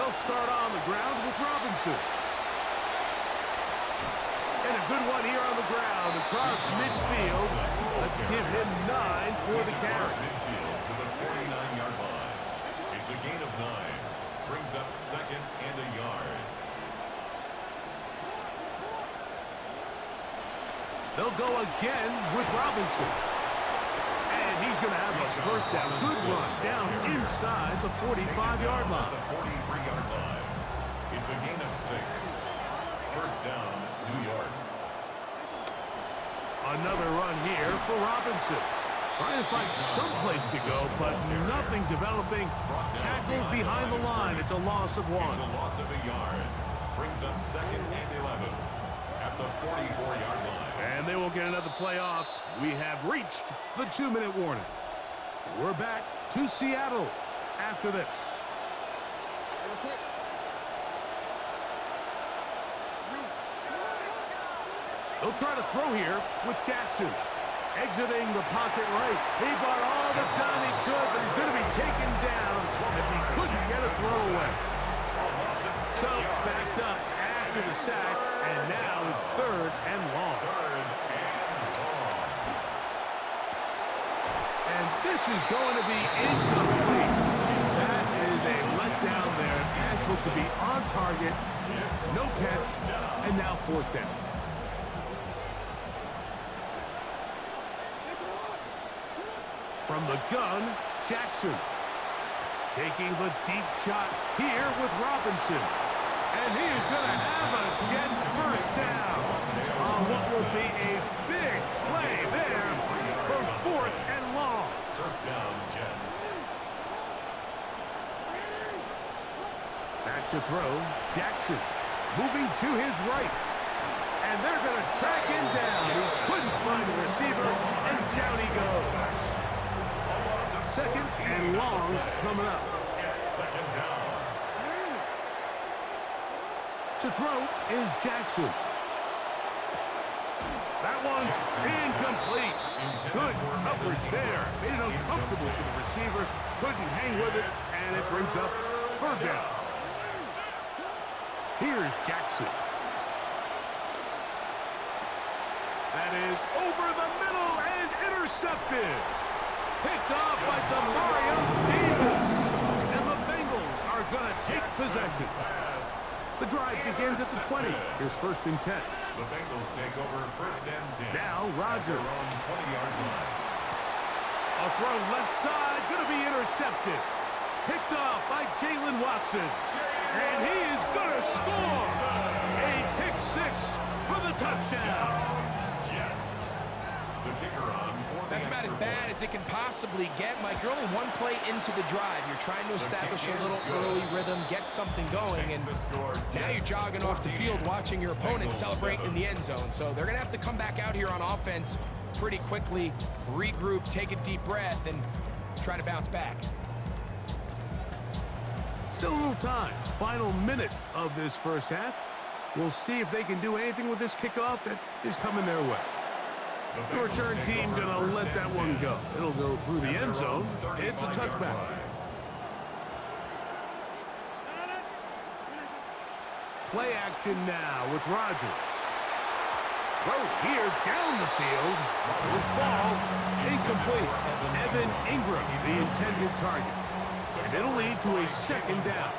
They'll start on the ground with Robinson. And a good one here on the ground across midfield. Let's give him 9 for the carry. Midfield to the 49-yard line. It's a gain of 9. Brings up 2nd and a yard. They'll go again with Robinson. And he's going to have a first down. Good run down inside the 45-yard line. The 43-yard line. It's a gain of 6. First down, New York. Another run here for Robinson. Trying to find some place to go, but nothing developing. Tackled behind the line. It's a loss of 1. It's a loss of a yard. Brings up 2nd and 11 at the 44-yard line. And they will get another play off. We have reached the 2-minute warning. We're back to Seattle after this. They'll try to throw here with Jackson. Exiting the pocket right. He bought all the time he could, but he's going to be taken down as he couldn't get a throw away. So backed up after the sack, and now it's 3rd and long. And this is going to be incomplete. That is a letdown there. Pass looked to be on target. No catch, and now 4th down. From the gun, Jackson. Taking the deep shot here with Robinson. And he is going to have a Jets first down on what will be a big play there for 4th and long. First down, Jets. Back to throw, Jackson. Moving to his right. And they're going to track him down. He couldn't find the receiver, and down he goes. 2nd and long coming up. 2nd down. To throw is Jackson. That one's incomplete. Good coverage there. Made it uncomfortable for the receiver. Couldn't hang with it, and it brings up 3rd down. Here's Jackson. That is over the middle and intercepted. Picked off by Demario Davis. And the Bengals are going to take possession. The drive begins at the 20. Here's 1st and 10. The Bengals take over 1st and 10. Now Rodgers. Their own 20-yard line. A throw left side, going to be intercepted. Picked off by Jalen Watson. And he is going to score. A pick 6 for the touchdown. The kicker on. That's about as bad as it can possibly get, Mike. You're only 1 play into the drive. You're trying to establish a little early rhythm, get something going, and now you're jogging off the field watching your opponent celebrate in the end zone. So they're going to have to come back out here on offense pretty quickly, regroup, take a deep breath, and try to bounce back. Still a little time. Final minute of this first half. We'll see if they can do anything with this kickoff that is coming their way. The return team going to let that one go. It'll go through the end zone. It's a touchback. Play action now with Rodgers. Throw here down the field. Will fall. Incomplete. Evan Ingram, the intended target. And it'll lead to a 2nd down.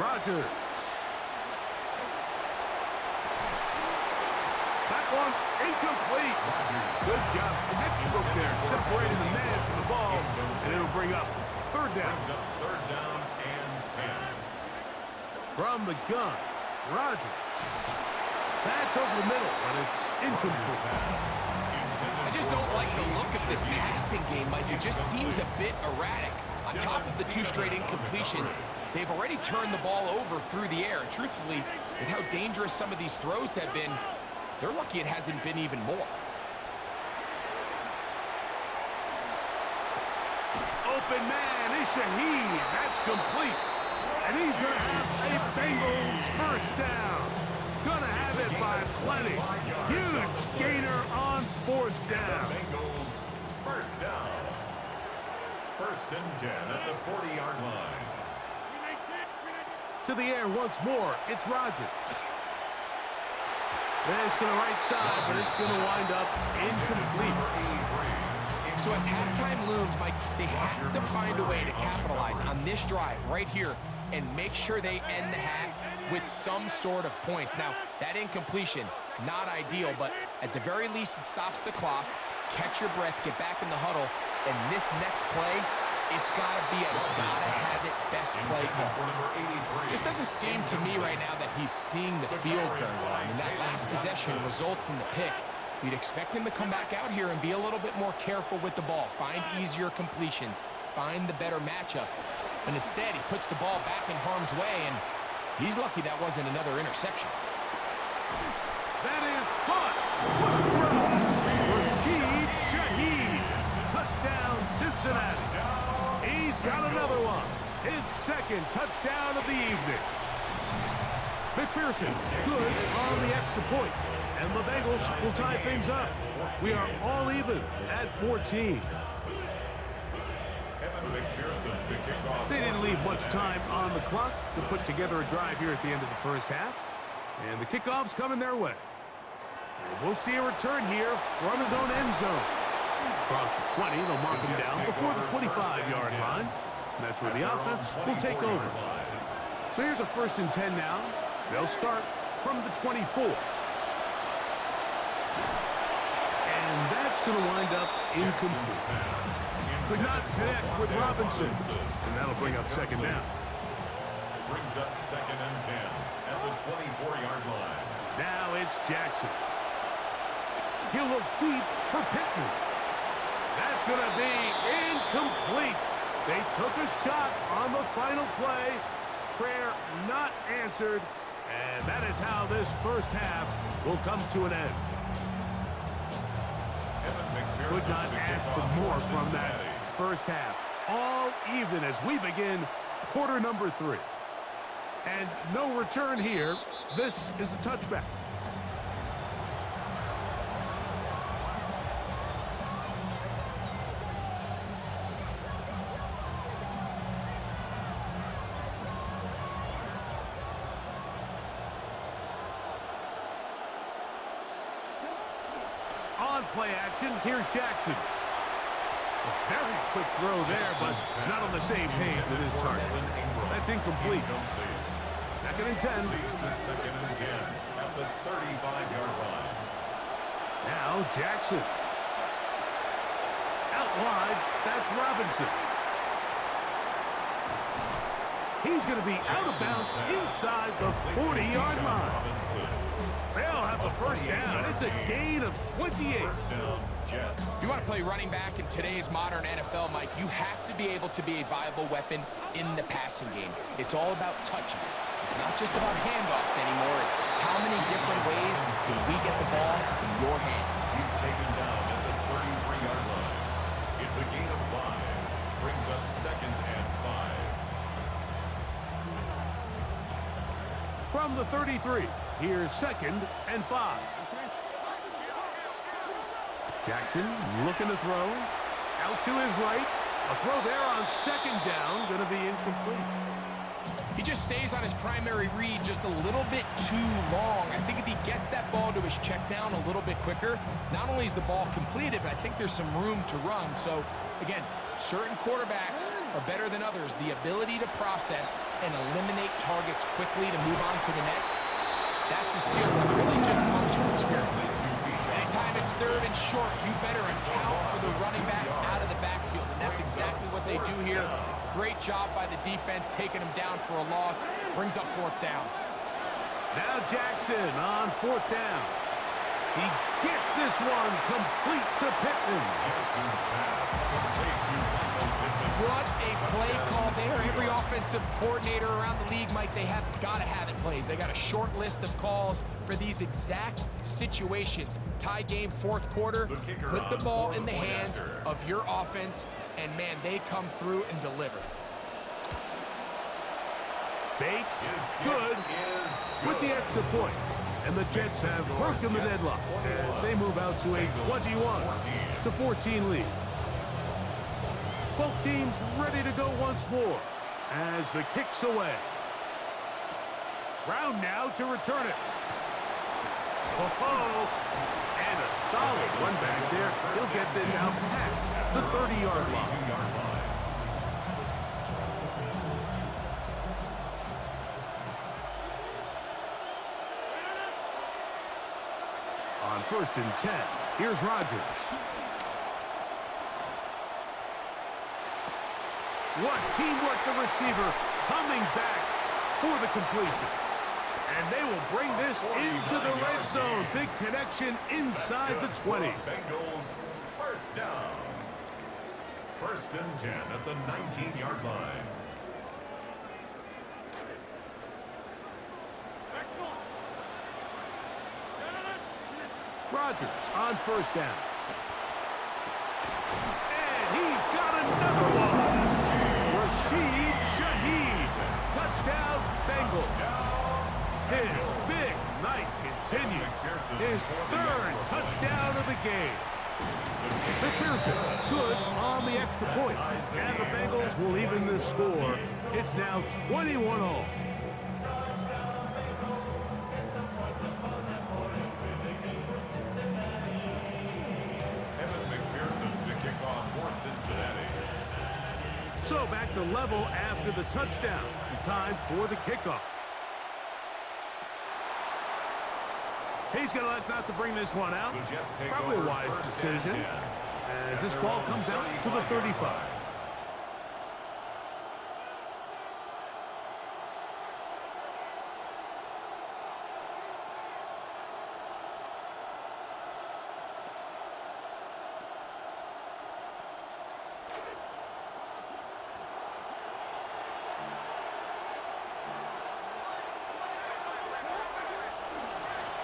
Rodgers. That one incomplete. Good job. Textbook there. Separating the man from the ball. And it'll bring up 3rd down. 3rd down and 10. From the gun, Rodgers. That's over the middle, but it's incomplete. I just don't like the look of this passing game, Mike. It just seems a bit erratic. On top of the 2 straight incompletions, they've already turned the ball over through the air. Truthfully, with how dangerous some of these throws have been, they're lucky it hasn't been even more. Open man is Shaheed. That's complete. And he's going to have a Bengals first down. Going to have it by plenty. Huge gainer on fourth down. Bengals first down. First and 10 at the 40-yard line. To the air once more. It's Rodgers. This to the right side, but it's going to wind up incomplete. So as halftime looms, Mike, they have to find a way to capitalize on this drive right here and make sure they end the half with some sort of points. Now, that incompletion, not ideal, but at the very least, it stops the clock. Catch your breath, get back in the huddle, and this next play, it's got to be a gotta-have-it best play call. Just doesn't seem to me right now that he's seeing the field very well. I mean, that last possession results in the pick. You'd expect him to come back out here and be a little bit more careful with the ball, find easier completions, find the better matchup. But instead, he puts the ball back in harm's way, and he's lucky that wasn't another interception. That is caught. What a throw. Rashid Shaheed. Touchdown, Cincinnati. He's got another one. His second touchdown of the evening. McPherson, good on the extra point. And the Bengals will tie things up. We are all even at 14. They didn't leave much time on the clock to put together a drive here at the end of the first half. And the kickoff's coming their way. And we'll see a return here from his own end zone. Across the 20, they'll mark him down before the 25-yard line. And that's where the offense will take over. So here's a 1st and 10 now. They'll start from the 24. And that's going to wind up incomplete. Could not connect with Robinson. And that'll bring up 2nd down. Brings up 2nd and 10 at the 24-yard line. Now it's Jackson. He'll look deep for Pittman. That's going to be incomplete. They took a shot on the final play. Prayer not answered. And that is how this first half will come to an end. Could not ask for more from that first half. All even as we begin quarter number 3. And no return here. This is a touchback. On play action, here's Jackson. A very quick throw there, but not on the same page with his target. That's incomplete. 2nd and 10. 2nd and 10 at the 35-yard line. Now Jackson. Out wide, that's Robinson. He's going to be out of bounds inside the 40-yard line. They'll have a 1st down. It's a gain of 28. If you want to play running back in today's modern NFL, Mike, you have to be able to be a viable weapon in the passing game. It's all about touches. It's not just about handoffs anymore. It's how many different ways can we get the ball in your hands. He's taken down at the 33-yard line. It's a gain of 5. Brings up 2nd and 5. From the 33, here's 2nd and 5. Jackson looking to throw. Out to his right. A throw there on 2nd down. Going to be incomplete. He just stays on his primary read just a little bit too long. I think if he gets that ball to his check down a little bit quicker, not only is the ball completed, but I think there's some room to run. So, again, certain quarterbacks are better than others. The ability to process and eliminate targets quickly to move on to the next, that's a skill that really just comes from experience. Anytime it's 3rd and short, you better account for the running back out of the backfield, and that's exactly what they do here. Great job by the defense, taking him down for a loss. Brings up 4th down. Now Jackson on 4th down. He gets this one complete to Pittman. Jackson's pass complete to Michael Pittman. What a play call there. Every offensive coordinator around the league, Mike, they have got to have it plays. They got a short list of calls for these exact situations. Tie game, 4th quarter. Put the ball in the hands of your offense, and, man, they come through and deliver. Bates, good with the extra point. And the Jets have broken the deadlock as they move out to a 21-14 lead. Both teams ready to go once more as the kick's away. Brown now to return it. Oh, and a solid one back there. He'll get this out past the 30-yard line. On 1st and 10, here's Rodgers. What teamwork, the receiver coming back for the completion. And they will bring this into the red zone. Big connection inside the 20. Bengals first down. 1st and 10 at the 19-yard line. Rodgers on 1st down. And he's got another one. Rashid Shaheed. Touchdown, Bengals. His big night continues. His 3rd touchdown of the game. McPherson, good on the extra point. And the Bengals will even the score. It's now 21-all. So back to level after the touchdown. Time for the kickoff. He's going to elect not to bring this one out. Probably a wise decision as this ball comes out to the 35.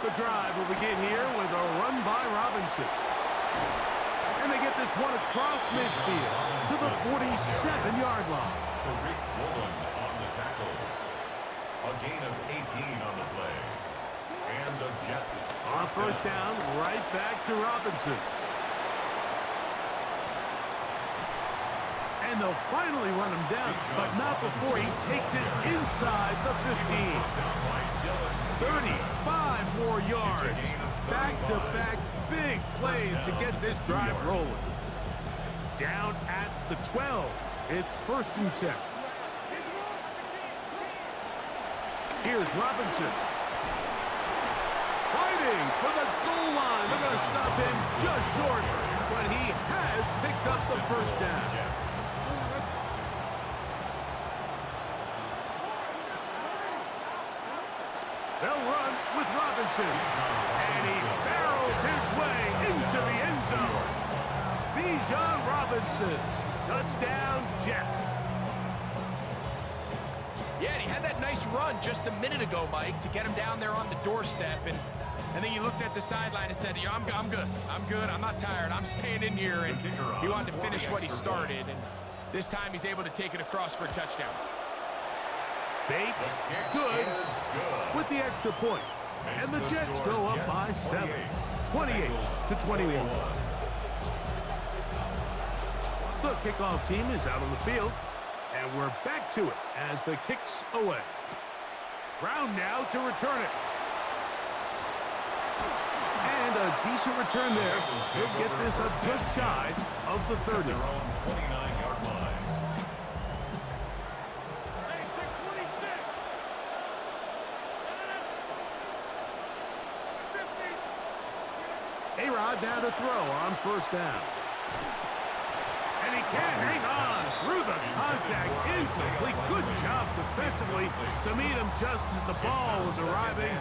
The drive will begin here with a run by Robinson. And they get this one across midfield to the 47-yard line. Tariq Woolen on the tackle. A gain of 18 on the play. And the Jets on 1st down, right back to Robinson. And they'll finally run him down, but not before he takes it inside the 15. 35 more yards. Back-to-back big plays to get this drive rolling. Down at the 12. It's 1st and 10. Here's Robinson. Fighting for the goal line. They're going to stop him just short, but he has picked up the 1st down. They'll run with Robinson. And he barrels his way into the end zone. Bijan Robinson. Touchdown, Jets. Yeah, and he had that nice run just a minute ago, Mike, to get him down there on the doorstep. And then he looked at the sideline and said, I'm good. I'm good. I'm not tired. I'm staying in here. And he wanted to finish what he started. And this time he's able to take it across for a touchdown. Bates, good, with the extra point. And the Jets go up by 7, 28-21. The kickoff team is out on the field, and we're back to it as the kick's away. Brown now to return it. And a decent return there. He'll get this up just shy of the 30. 29-yard line. A-Rod now to throw on 1st down. And he can't hang on through the contact. Incomplete. Good job defensively to meet him just as the ball was arriving.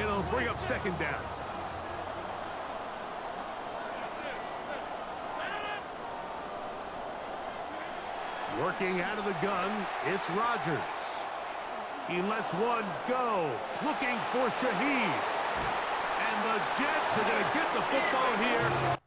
It'll bring up 2nd down. Working out of the gun, it's Rodgers. He lets one go. Looking for Shaheed. And the Jets are going to get the football here